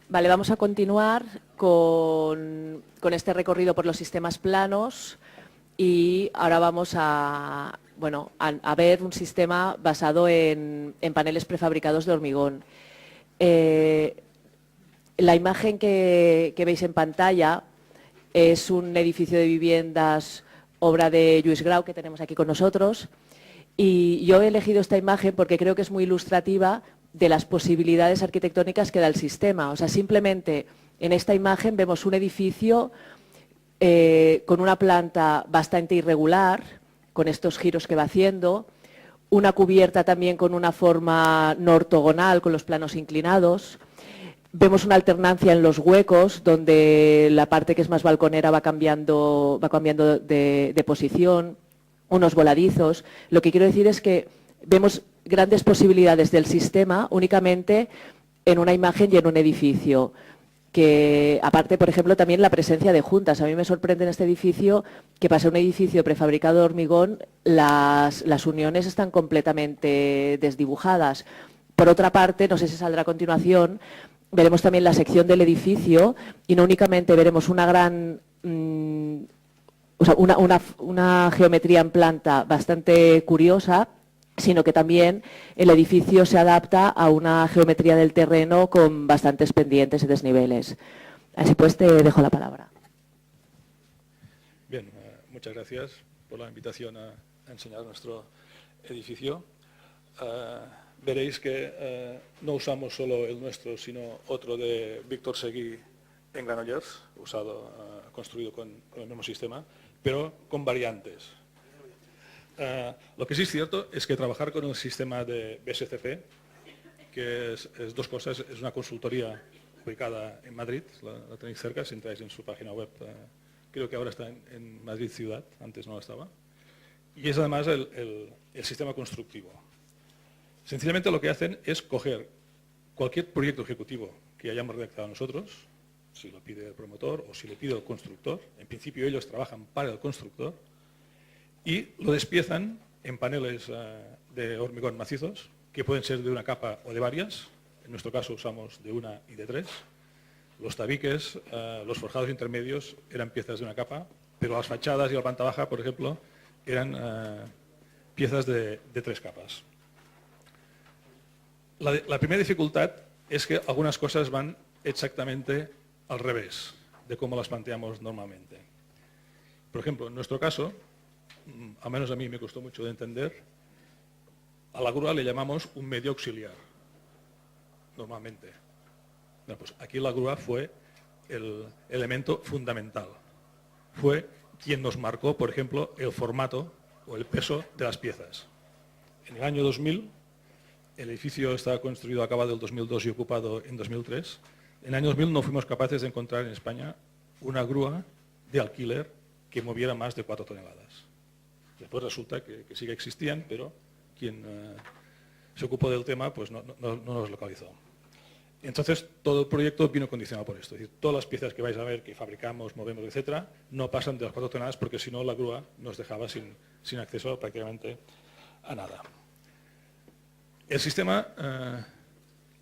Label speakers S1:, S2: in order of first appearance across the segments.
S1: Vale, vamos a continuar con este recorrido por los sistemas planos y ahora vamos a, bueno, a ver un sistema basado en paneles prefabricados de hormigón. La imagen que veis en pantalla es un edificio de viviendas, obra de Lluís Grau, que tenemos aquí con nosotros. Y yo he elegido esta imagen porque creo que es muy ilustrativa de las posibilidades arquitectónicas que da el sistema. O sea, simplemente en esta imagen vemos un edificio con una planta bastante irregular, con estos giros que va haciendo, una cubierta también con una forma no ortogonal, con los planos inclinados. Vemos una alternancia en los huecos, donde la parte que es más balconera va cambiando de posición, unos voladizos. Lo que quiero decir es que vemos grandes posibilidades del sistema únicamente en una imagen y en un edificio. Que aparte, por ejemplo, también la presencia de juntas. A mí me sorprende en este edificio que para ser un edificio prefabricado de hormigón, las uniones están completamente desdibujadas. Por otra parte, no sé si saldrá a continuación, veremos también la sección del edificio y no únicamente veremos una gran... o sea, una geometría en planta bastante curiosa, sino que también el edificio se adapta a una geometría del terreno con bastantes pendientes y desniveles. Así pues, te dejo la palabra.
S2: Bien, muchas gracias por la invitación a enseñar nuestro edificio. Veréis que no usamos solo el nuestro, sino otro de Víctor Seguí en Granollers, construido con el mismo sistema, pero con variantes. Lo que sí es cierto es que trabajar con un sistema de BSCP, que es dos cosas, es una consultoría ubicada en Madrid, la tenéis cerca, si entráis en su página web, creo que ahora está en Madrid Ciudad, antes no lo estaba, y es además el sistema constructivo. Sencillamente lo que hacen es coger cualquier proyecto ejecutivo que hayamos redactado nosotros, si lo pide el promotor o si lo pide el constructor, en principio ellos trabajan para el constructor, y lo despiezan en paneles de hormigón macizos, que pueden ser de una capa o de varias. En nuestro caso usamos de una y de tres. Los tabiques, los forjados intermedios eran piezas de una capa, pero las fachadas y la planta baja, por ejemplo, eran piezas de tres capas. La primera dificultad es que algunas cosas van exactamente al revés de cómo las planteamos normalmente. Por ejemplo, en nuestro caso, al menos a mí me costó mucho de entender, a la grúa le llamamos un medio auxiliar, normalmente. Bueno, pues aquí la grúa fue el elemento fundamental. Fue quien nos marcó, por ejemplo, el formato o el peso de las piezas. En el año 2000, el edificio estaba construido, acabado en el 2002 y ocupado en 2003. En el año 2000 no fuimos capaces de encontrar en España una grúa de alquiler que moviera más de 4 toneladas. Después resulta que sí que existían, pero quien se ocupó del tema pues no los localizó. Entonces, todo el proyecto vino condicionado por esto. Es decir, todas las piezas que vais a ver, que fabricamos, movemos, etcétera, no pasan de las 4 toneladas porque si no la grúa nos dejaba sin acceso prácticamente a nada. El sistema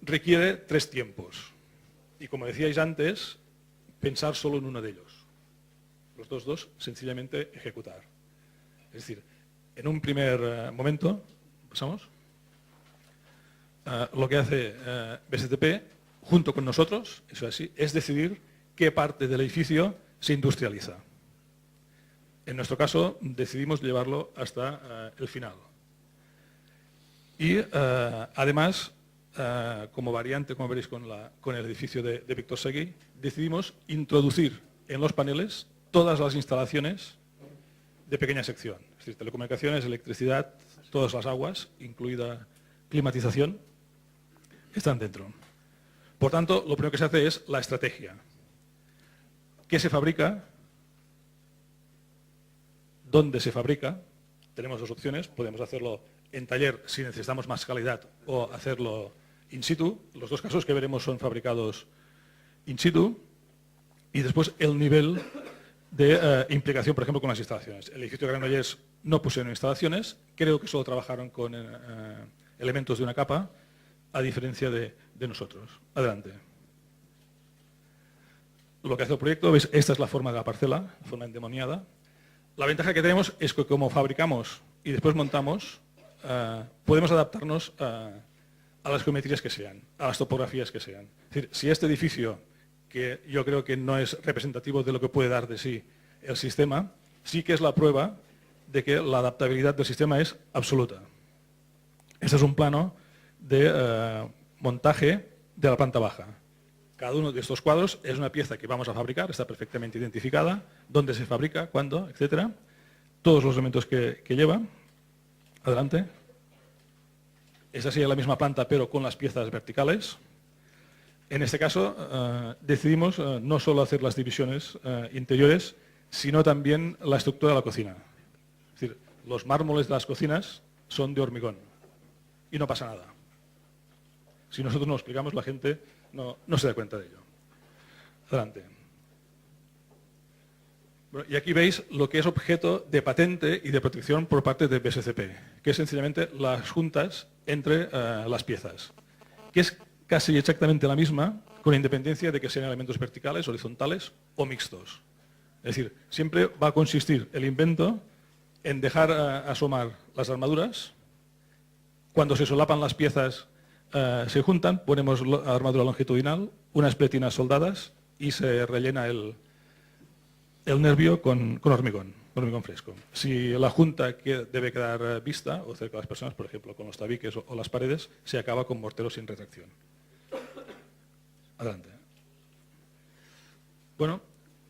S2: requiere 3 tiempos. Y como decíais antes, pensar solo en uno de ellos. Los dos, sencillamente ejecutar. Es decir, en un primer momento, pasamos, lo que hace BSCP, junto con nosotros, eso es así, es decidir qué parte del edificio se industrializa. En nuestro caso, decidimos llevarlo hasta el final. Y además, como variante, como veréis con el edificio de Víctor Seguí, decidimos introducir en los paneles todas las instalaciones de pequeña sección, es decir, telecomunicaciones, electricidad, todas las aguas, incluida climatización, están dentro. Por tanto, lo primero que se hace es la estrategia. ¿Qué se fabrica? ¿Dónde se fabrica? Tenemos 2 opciones, podemos hacerlo en taller si necesitamos más calidad o hacerlo in situ. Los 2 casos que veremos son fabricados in situ. Y después el nivel de implicación, por ejemplo, con las instalaciones. El edificio de Granollers no pusieron instalaciones, creo que solo trabajaron con elementos de una capa, a diferencia de nosotros. Adelante. lo que hace el proyecto. ¿Veis? Esta es la forma de la parcela, la forma endemoniada. La ventaja que tenemos es que como fabricamos y después montamos, podemos adaptarnos a las geometrías que sean, a las topografías que sean. Es decir, si este edificio, que yo creo que no es representativo de lo que puede dar de sí el sistema, sí que es la prueba de que la adaptabilidad del sistema es absoluta. Este es un plano de montaje de la planta baja. Cada uno de estos cuadros es una pieza que vamos a fabricar, está perfectamente identificada, dónde se fabrica, cuándo, etc. Todos los elementos que lleva. Adelante. Esta sería la misma planta, pero con las piezas verticales. En este caso, decidimos no solo hacer las divisiones interiores, sino también la estructura de la cocina. Es decir, los mármoles de las cocinas son de hormigón y no pasa nada. Si nosotros no lo explicamos, la gente no se da cuenta de ello. Adelante. Bueno, y aquí veis lo que es objeto de patente y de protección por parte de BSCP, que es sencillamente las juntas entre las piezas, que es casi exactamente la misma, con independencia de que sean elementos verticales, horizontales o mixtos. Es decir, siempre va a consistir el invento en dejar asomar las armaduras. Cuando se solapan las piezas, se juntan, ponemos armadura longitudinal, unas pletinas soldadas y se rellena el nervio con hormigón fresco. Si la junta debe quedar vista o cerca de las personas, por ejemplo, con los tabiques o las paredes, se acaba con mortero sin retracción. Adelante. Bueno,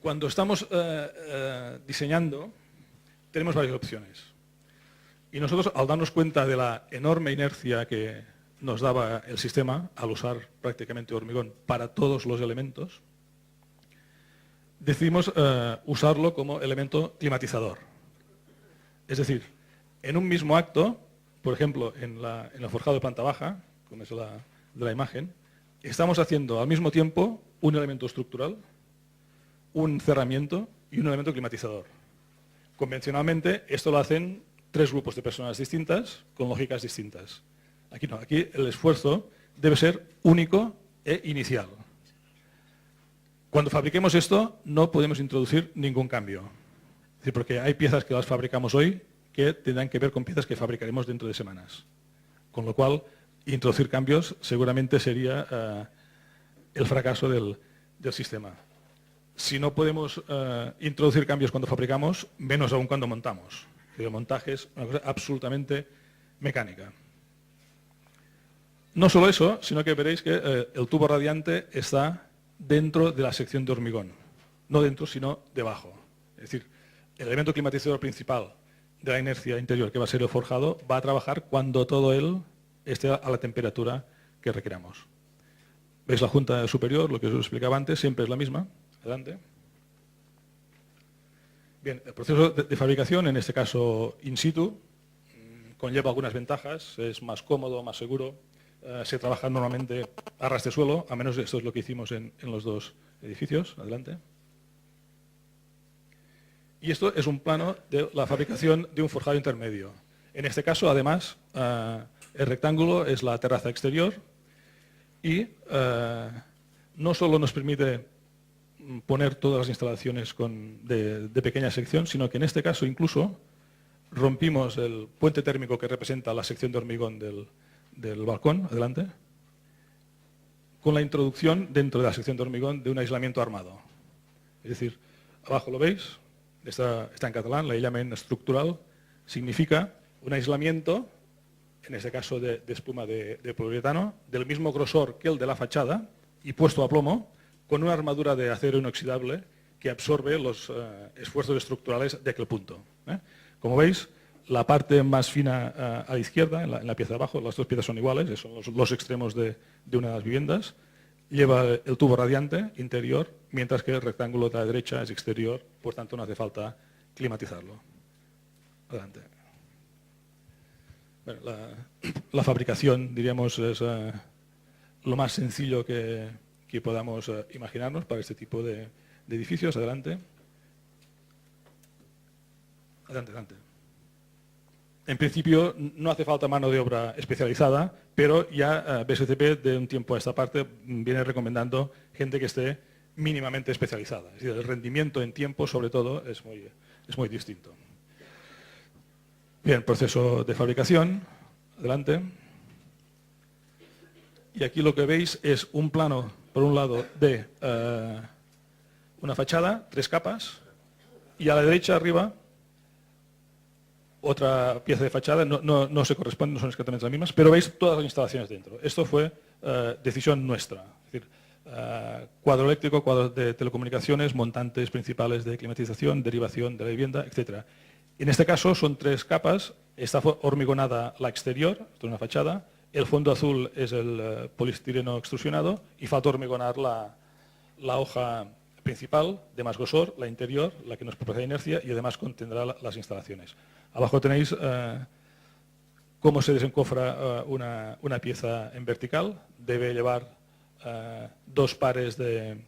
S2: cuando estamos diseñando, tenemos varias opciones. Y nosotros, al darnos cuenta de la enorme inercia que nos daba el sistema al usar prácticamente hormigón para todos los elementos, decidimos usarlo como elemento climatizador. Es decir, en un mismo acto, por ejemplo, en el forjado de planta baja, como es de la imagen, estamos haciendo al mismo tiempo un elemento estructural, un cerramiento y un elemento climatizador. Convencionalmente, esto lo hacen 3 grupos de personas distintas, con lógicas distintas. Aquí no, aquí el esfuerzo debe ser único e inicial. Cuando fabriquemos esto, no podemos introducir ningún cambio. Es decir, porque hay piezas que las fabricamos hoy que tendrán que ver con piezas que fabricaremos dentro de semanas. Con lo cual, introducir cambios seguramente sería el fracaso del sistema. Si no podemos introducir cambios cuando fabricamos, menos aún cuando montamos. El montaje es una cosa absolutamente mecánica. No solo eso, sino que veréis que el tubo radiante está dentro de la sección de hormigón. No dentro, sino debajo. Es decir, el elemento climatizador principal de la inercia interior, que va a ser el forjado, va a trabajar cuando todo él esté a la temperatura que requeramos. ¿Veis la junta superior? Lo que os explicaba antes, siempre es la misma. Adelante. Bien, el proceso de fabricación, en este caso in situ, conlleva algunas ventajas, es más cómodo, más seguro. Se trabaja normalmente a ras de suelo, a menos esto es lo que hicimos en los 2 edificios. Adelante. Y esto es un plano de la fabricación de un forjado intermedio. En este caso, además, el rectángulo es la terraza exterior y no solo nos permite poner todas las instalaciones de pequeña sección, sino que en este caso incluso rompimos el puente térmico que representa la sección de hormigón del balcón, adelante, con la introducción dentro de la sección de hormigón de un aislamiento armado. Es decir, abajo lo veis, está en catalán, l'aïllament estructural significa un aislamiento, en este caso de espuma de poliuretano, del mismo grosor que el de la fachada y puesto a plomo, con una armadura de acero inoxidable que absorbe los esfuerzos estructurales de aquel punto. Como veis, la parte más fina a la izquierda, en la pieza de abajo, las 2 piezas son iguales, son los extremos de una de las viviendas, lleva el tubo radiante interior, mientras que el rectángulo de la derecha es exterior, por tanto no hace falta climatizarlo. Adelante. Bueno, la fabricación, diríamos, es lo más sencillo que podamos imaginarnos para este tipo de edificios. Adelante. Adelante. En principio no hace falta mano de obra especializada, pero ya BSCP de un tiempo a esta parte viene recomendando gente que esté mínimamente especializada. Es decir, el rendimiento en tiempo, sobre todo, es muy distinto. Bien, proceso de fabricación. Adelante. Y aquí lo que veis es un plano, por un lado, de una fachada, 3 capas, y a la derecha, arriba, otra pieza de fachada, no se corresponden, no son exactamente las mismas, pero veis todas las instalaciones dentro. Esto fue decisión nuestra. Es decir, cuadro eléctrico, cuadro de telecomunicaciones, montantes principales de climatización, derivación de la vivienda, etc. En este caso son 3 capas, está hormigonada la exterior, esto es una fachada, el fondo azul es el poliestireno extrusionado y falta hormigonar la hoja principal de más grosor, la interior, la que nos proporciona inercia y además contendrá las instalaciones. Abajo tenéis cómo se desencofra una pieza en vertical, debe llevar 2 pares de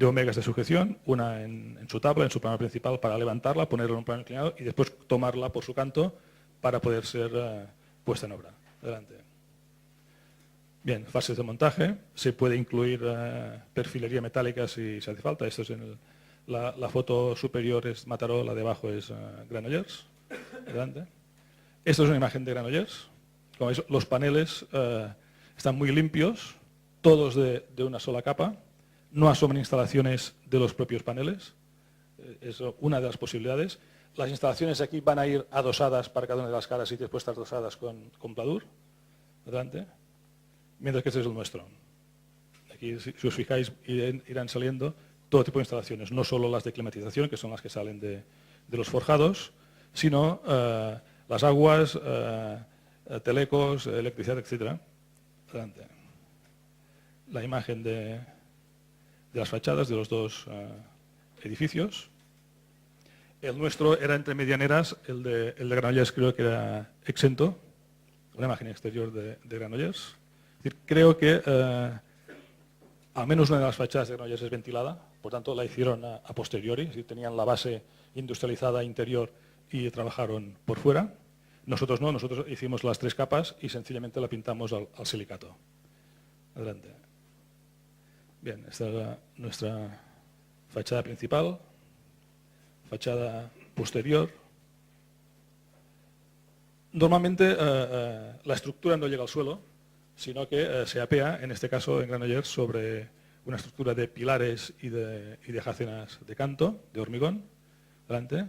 S2: omegas de sujeción, una en su tabla, en su plano principal para levantarla, ponerla en un plano inclinado y después tomarla por su canto para poder ser puesta en obra. Adelante. Bien, fases de montaje, se puede incluir perfilería metálica si se hace falta. Esto es la foto superior es Mataró, la de abajo es Granollers. Adelante. Esto es una imagen de Granollers. Como veis, los paneles están muy limpios, todos de una sola capa. No asoman instalaciones de los propios paneles. Es una de las posibilidades. Las instalaciones aquí van a ir adosadas para cada una de las caras y después estar adosadas con pladur. Adelante. Mientras que este es el nuestro. Aquí, si os fijáis, irán saliendo todo tipo de instalaciones, no solo las de climatización, que son las que salen de los forjados, sino las aguas, telecos, electricidad, etc. Adelante. La imagen de las fachadas de los 2 edificios. El nuestro era entre medianeras, el de Granollers creo que era exento, una imagen exterior de Granollers. Es decir, creo que al menos una de las fachadas de Granollers es ventilada, por tanto la hicieron a posteriori, es decir, tenían la base industrializada interior y trabajaron por fuera. Nosotros no, nosotros hicimos las 3 capas y sencillamente la pintamos al silicato. Adelante. Bien, esta es nuestra fachada principal, fachada posterior. Normalmente la estructura no llega al suelo, sino que se apea, en este caso en Granollers, sobre una estructura de pilares y de jácenas de canto, de hormigón, adelante,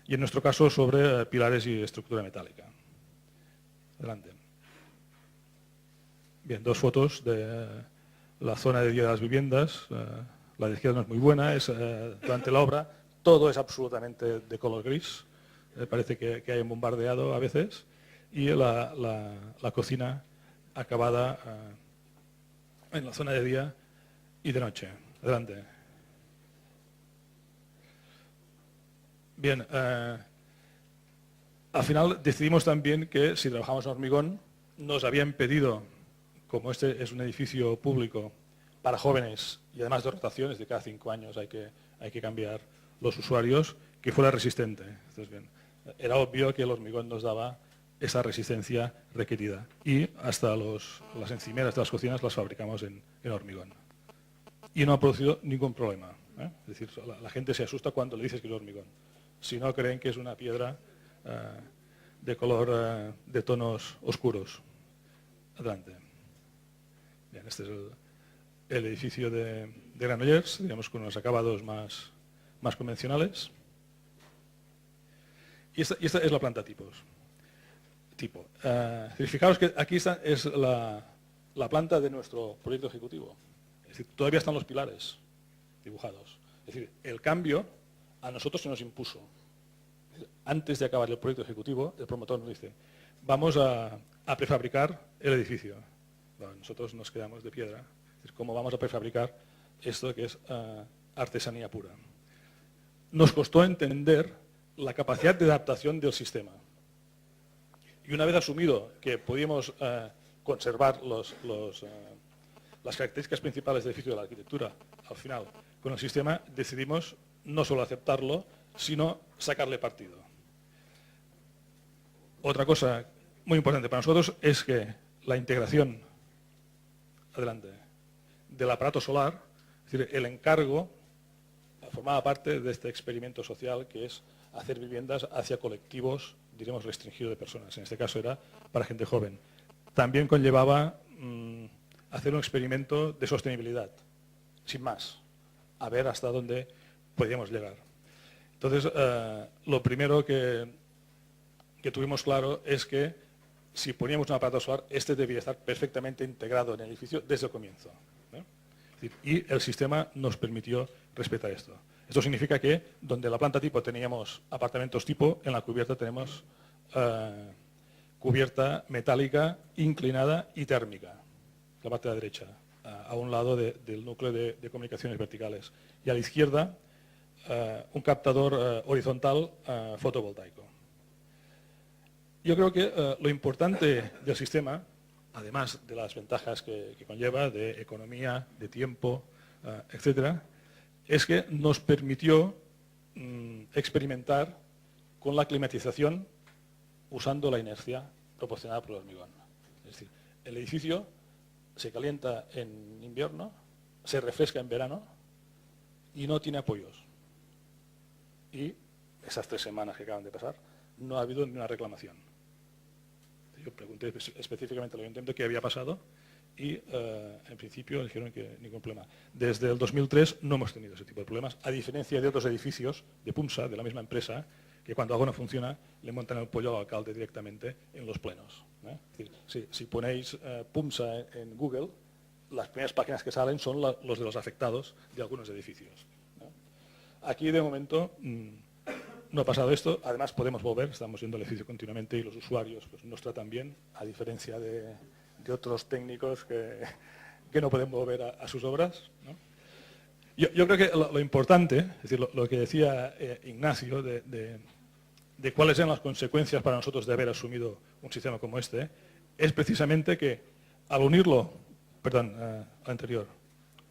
S2: y en nuestro caso sobre pilares y estructura metálica. Adelante. Bien, 2 fotos de la zona de día de las viviendas. La de izquierda no es muy buena, durante la obra todo es absolutamente de color gris, parece que hay un bombardeado a veces, y la cocina acabada en la zona de día y de noche. Adelante. Bien, al final decidimos también que si trabajamos en hormigón nos habían pedido, como este es un edificio público para jóvenes y además de rotaciones de cada 5 años hay que cambiar los usuarios, que fuera resistente. Entonces, bien, era obvio que el hormigón nos daba esa resistencia requerida y hasta las encimeras de las cocinas las fabricamos en hormigón. Y no ha producido ningún problema. Es decir, la gente se asusta cuando le dices que es hormigón. Si no, creen que es una piedra de color de tonos oscuros. Adelante. Bien, este es el edificio de Granollers, digamos con unos acabados más convencionales. Y esta es la planta tipo. Fijaos que aquí es la planta de nuestro proyecto ejecutivo. Es decir, todavía están los pilares dibujados. Es decir, el cambio a nosotros se nos impuso. Antes de acabar el proyecto ejecutivo, el promotor nos dice, vamos a prefabricar el edificio. Bueno, nosotros nos quedamos de piedra. Es decir, ¿cómo vamos a prefabricar esto que es artesanía pura? Nos costó entender la capacidad de adaptación del sistema. Y una vez asumido que podíamos conservar las características principales del edificio de la arquitectura, al final, con el sistema, decidimos no solo aceptarlo, sino sacarle partido. Otra cosa muy importante para nosotros es que la integración, adelante, del aparato solar, es decir, el encargo formaba parte de este experimento social que es hacer viviendas hacia colectivos, diremos, restringidos de personas. En este caso era para gente joven. También conllevaba hacer un experimento de sostenibilidad, sin más, a ver hasta dónde podíamos llegar. Entonces, lo primero que tuvimos claro es que si poníamos un aparato solar, este debía estar perfectamente integrado en el edificio desde el comienzo, ¿no? Y el sistema nos permitió respetar esto. Esto significa que donde en la planta tipo teníamos apartamentos tipo, en la cubierta tenemos cubierta metálica, inclinada y térmica, la parte de la derecha, a un lado del núcleo de comunicaciones verticales. Y a la izquierda, un captador horizontal fotovoltaico. Yo creo que lo importante del sistema, además de las ventajas que conlleva de economía, de tiempo, etcétera, es que nos permitió experimentar con la climatización usando la inercia proporcionada por el hormigón. Es decir, el edificio se calienta en invierno, se refresca en verano y no tiene apoyos. Y esas 3 semanas que acaban de pasar, no ha habido ni una reclamación. Yo pregunté específicamente al ayuntamiento qué había pasado y en principio dijeron que ningún problema. Desde el 2003 no hemos tenido ese tipo de problemas, a diferencia de otros edificios de PUMSA, de la misma empresa, que cuando algo no funciona le montan el pollo al alcalde directamente en los plenos. Es decir, si ponéis PUMSA en Google, las primeras páginas que salen son los de los afectados de algunos edificios. Aquí de momento no ha pasado esto, además podemos volver, estamos yendo al edificio continuamente y los usuarios pues, nos tratan bien, a diferencia de otros técnicos que no pueden volver a sus obras, ¿no? Yo creo que lo importante, es decir, lo que decía Ignacio de cuáles eran las consecuencias para nosotros de haber asumido un sistema como este, es precisamente que al unirlo, al anterior,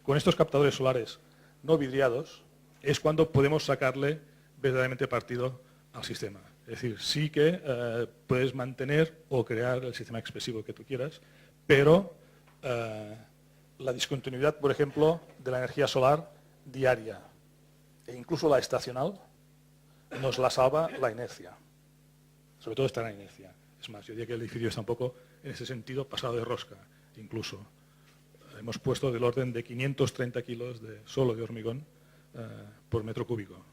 S2: con estos captadores solares no vidriados, es cuando podemos sacarle verdaderamente partido al sistema. Es decir, sí que puedes mantener o crear el sistema expresivo que tú quieras, pero la discontinuidad, por ejemplo, de la energía solar diaria e incluso la estacional nos la salva la inercia. Sobre todo está la inercia. Es más, yo diría que el edificio está un poco, en ese sentido, pasado de rosca. Incluso hemos puesto del orden de 530 kilos solo de hormigón por metro cúbico.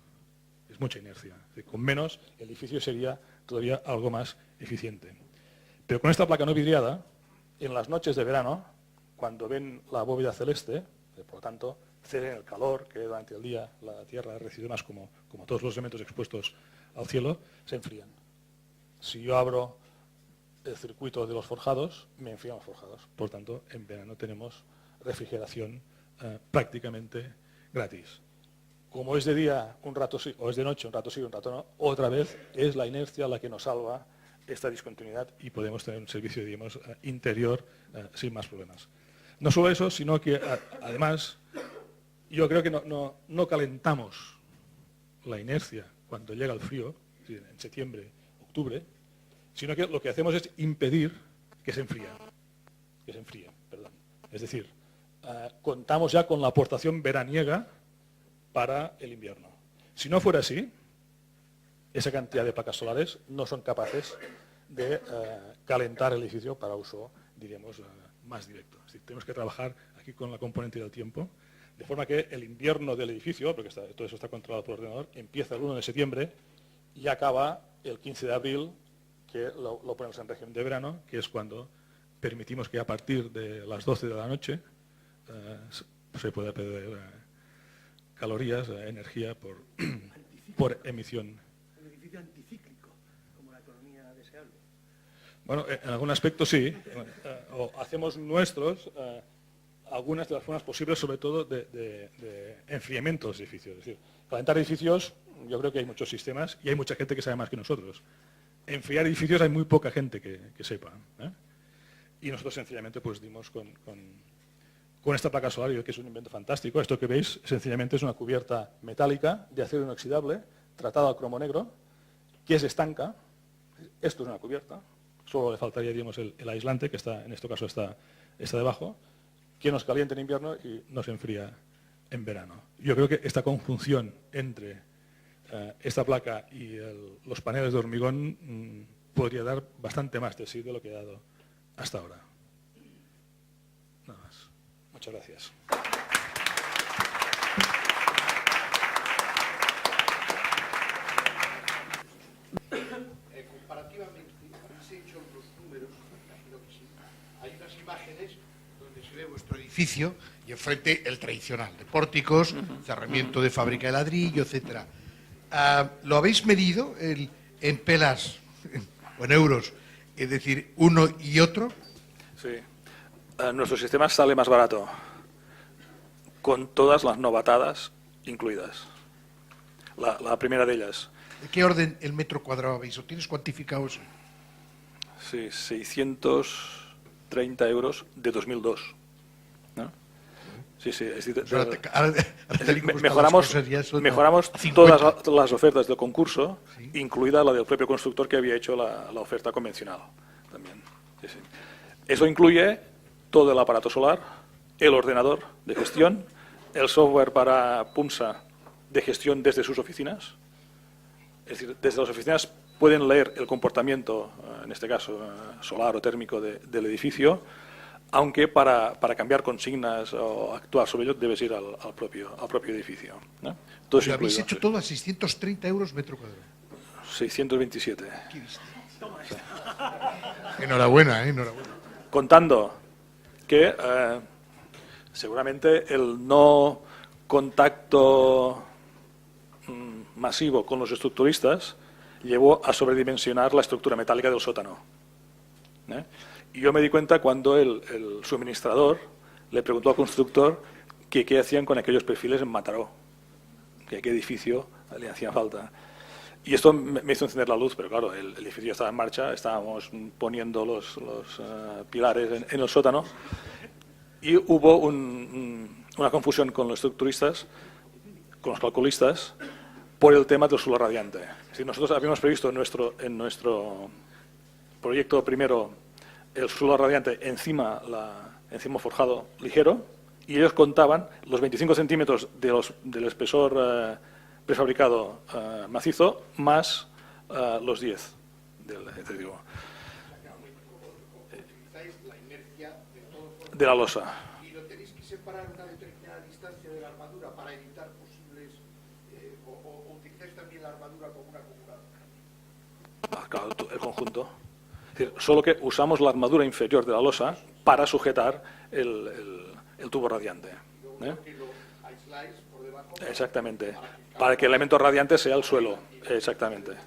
S2: Es mucha inercia. Es decir, con menos, el edificio sería todavía algo más eficiente. Pero con esta placa no vidriada, en las noches de verano, cuando ven la bóveda celeste, por lo tanto, ceden el calor que durante el día la Tierra recibe más como todos los elementos expuestos al cielo, se enfrían. Si yo abro el circuito de los forjados, me enfrían los forjados. Por tanto, en verano tenemos refrigeración prácticamente gratis. Como es de día un rato sí, o es de noche un rato sí, un rato no, otra vez es la inercia la que nos salva esta discontinuidad y podemos tener un servicio, digamos, interior sin más problemas. No solo eso, sino que además yo creo que no calentamos la inercia cuando llega el frío, en septiembre, octubre, sino que lo que hacemos es impedir que se enfríe. Es decir, contamos ya con la aportación veraniega para el invierno. Si no fuera así, esa cantidad de placas solares no son capaces de calentar el edificio para uso, diríamos, más directo. Es decir, tenemos que trabajar aquí con la componente del tiempo, de forma que el invierno del edificio, porque todo eso está controlado por ordenador, empieza el 1 de septiembre y acaba el 15 de abril, que lo ponemos en régimen de verano, que es cuando permitimos que a partir de las 12 de la noche se pueda perder calorías, energía por emisión.
S3: Un edificio anticíclico, como la economía deseable.
S2: Bueno, en algún aspecto sí. O hacemos nuestros algunas de las formas posibles, sobre todo de enfriamiento de los edificios. Es decir, calentar edificios, yo creo que hay muchos sistemas y hay mucha gente que sabe más que nosotros. Enfriar edificios hay muy poca gente que sepa. Y nosotros sencillamente pues dimos con esta placa solar, que es un invento fantástico. Esto que veis sencillamente es una cubierta metálica de acero inoxidable tratada al cromo negro, que es estanca. Esto es una cubierta, solo le faltaría, digamos, el aislante, que está, en este caso está debajo, que nos calienta en invierno y nos enfría en verano. Yo creo que esta conjunción entre esta placa y los paneles de hormigón podría dar bastante más de sí de lo que ha dado hasta ahora. Nada más. Muchas gracias.
S3: Comparativamente, habéis hecho los números, imagino que sí. Hay unas imágenes donde se ve vuestro edificio y enfrente el tradicional, de pórticos, cerramiento de fábrica de ladrillo, etcétera. ¿Lo habéis medido en pelas o en euros? Es decir, uno y otro.
S2: Sí. Nuestro sistema sale más barato, con todas las novatadas incluidas. La primera de ellas.
S3: ¿De qué orden el metro cuadrado habéis? ¿O tienes cuantificado eso?
S2: Sí, 630 euros de 2002. ¿No? Sí, sí. Es decir, mejoramos todas las ofertas del concurso, sí, incluida la del propio constructor que había hecho la oferta convencional. También. Sí, sí. Eso incluye todo el aparato solar, el ordenador de gestión, el software para PUMSA de gestión desde sus oficinas. Es decir, desde las oficinas pueden leer el comportamiento, en este caso solar o térmico del edificio, aunque para cambiar consignas o actuar sobre ello debes ir al propio edificio, ¿no? Todo
S3: ¿Lo habéis hecho todo a 630 euros metro cuadrado?
S2: 627.
S3: ¿Qué viste? Sí. Enhorabuena, enhorabuena.
S2: Contando que seguramente el no contacto masivo con los estructuristas llevó a sobredimensionar la estructura metálica del sótano. Y yo me di cuenta cuando el suministrador le preguntó al constructor que qué hacían con aquellos perfiles en Mataró, que a qué edificio le hacía falta. Y esto me hizo encender la luz, pero claro, el edificio estaba en marcha, estábamos poniendo los pilares en el sótano y hubo una confusión con los estructuristas, con los calculistas, por el tema del suelo radiante. Es decir, nosotros habíamos previsto en nuestro proyecto primero el suelo radiante encima forjado ligero, y ellos contaban los 25 centímetros del espesor prefabricado macizo más los 10 de la losa.
S3: ¿Y lo tenéis que separar una determinada distancia de la armadura para evitar posibles o utilizáis también la armadura como un acumulador?
S2: Claro, el conjunto. Es decir, solo que usamos la armadura inferior de la losa para sujetar el tubo radiante.
S3: Lo aisláis por debajo.
S2: Exactamente. Para que el elemento radiante sea el suelo. Exactamente.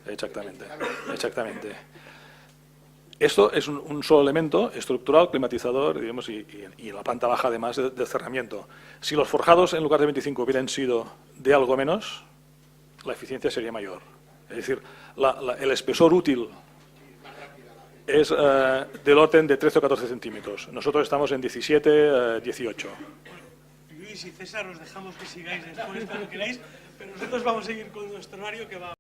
S2: Esto es un solo elemento estructural, climatizador, digamos, y en la planta baja además del cerramiento. Si los forjados en lugar de 25 hubieran sido de algo menos, la eficiencia sería mayor. Es decir, el espesor útil es del orden de 13 o 14 centímetros. Nosotros estamos en 17, 18.
S4: Luis y César, os dejamos que sigáis después cuando queráis, pero nosotros vamos a seguir con nuestro horario que va.